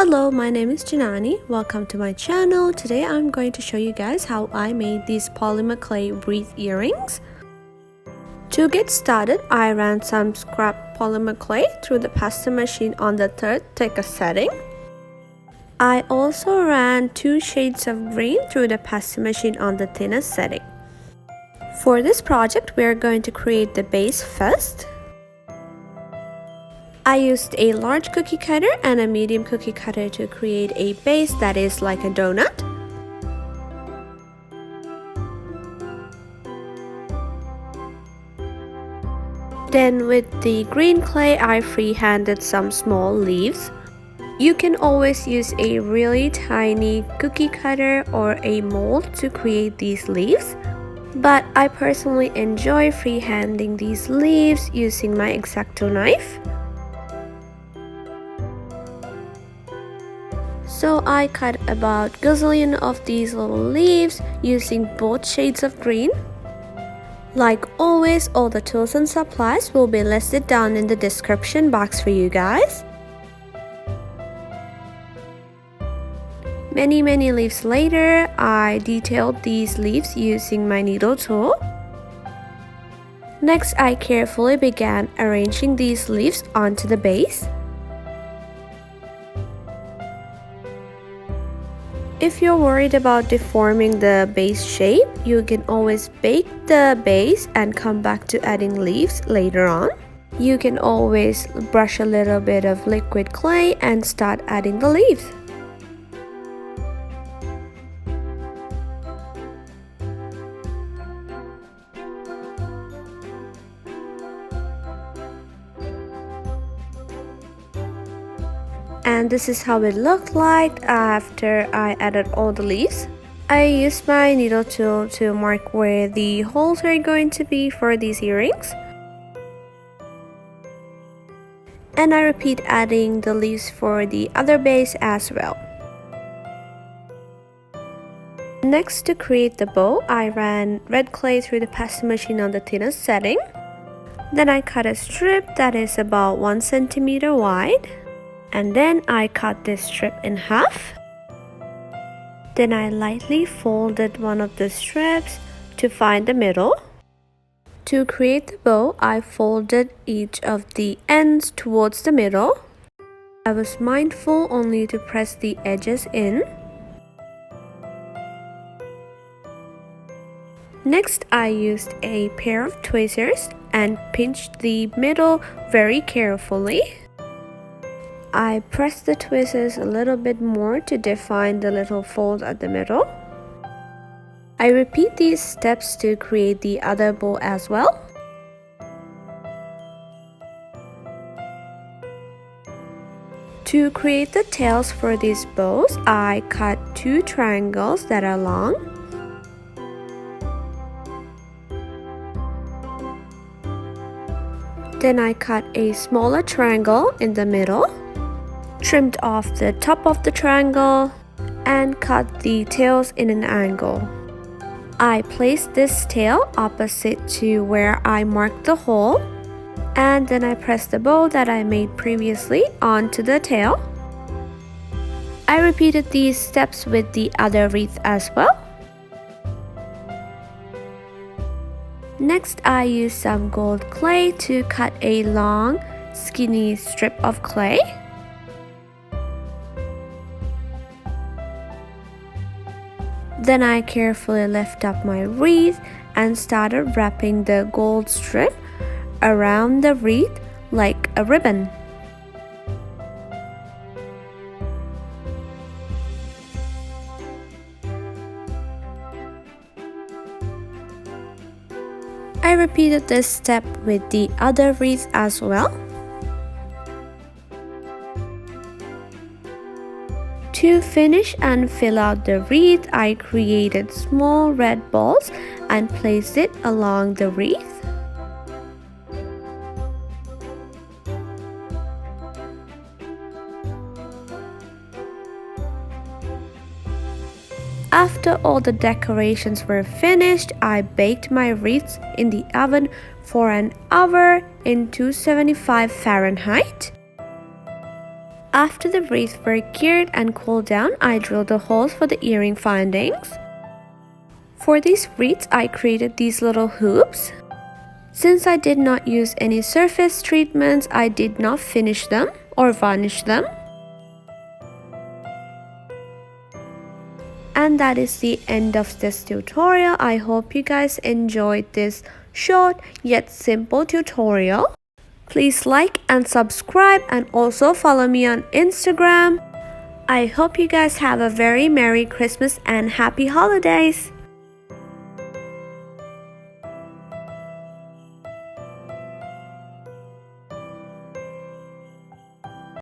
Hello, my name is Janani. Welcome to my channel. Today I'm going to show you guys how I made these polymer clay wreath earrings. To get started, I ran some scrap polymer clay through the pasta machine on the third thicker setting. I also ran 2 shades of green through the pasta machine on the thinnest setting. For this project, we are going to create the base first. I used a large cookie cutter and a medium cookie cutter to create a base that is like a donut. Then with the green clay, I freehanded some small leaves. You can always use a really tiny cookie cutter or a mold to create these leaves, but I personally enjoy freehanding these leaves using my X-Acto knife. So I cut about a gazillion of these little leaves using both shades of green. Like always, all the tools and supplies will be listed down in the description box for you guys. Many leaves later, I detailed these leaves using my needle tool. Next, I carefully began arranging these leaves onto the base. If you're worried about deforming the base shape, you can always bake the base and come back to adding leaves later on. You can always brush a little bit of liquid clay and start adding the leaves. And this is how it looked like after I added all the leaves. I used my needle tool to mark where the holes are going to be for these earrings. And I repeat adding the leaves for the other base as well. Next, to create the bow, I ran red clay through the pasta machine on the thinnest setting. Then I cut a strip that is about 1 centimeter wide. And then I cut this strip in half. Then I lightly folded one of the strips to find the middle. To create the bow, I folded each of the ends towards the middle. I was mindful only to press the edges in. Next, I used a pair of tweezers and pinched the middle very carefully. I pressed the tweezers a little bit more to define the little fold at the middle. I repeat these steps to create the other bow as well. To create the tails for these bows, I cut 2 triangles that are long. Then I cut a smaller triangle in the middle. Trimmed off the top of the triangle and cut the tails in an angle. I placed this tail opposite to where I marked the hole, and then I pressed the bow that I made previously onto the tail. I repeated these steps with the other wreath as well. Next, I used some gold clay to cut a long, skinny strip of clay. Then I carefully lift up my wreath and started wrapping the gold strip around the wreath like a ribbon. I repeated this step with the other wreath as well. To finish and fill out the wreath, I created small red balls and placed it along the wreath. After all the decorations were finished, I baked my wreaths in the oven for an hour in 275 Fahrenheit. After the wreaths were cured and cooled down, I drilled the holes for the earring findings. For these wreaths, I created these little hoops. Since I did not use any surface treatments, I did not finish them or varnish them. And that is the end of this tutorial. I hope you guys enjoyed this short yet simple tutorial. Please like and subscribe and also follow me on Instagram. I hope you guys have a very Merry Christmas and Happy Holidays.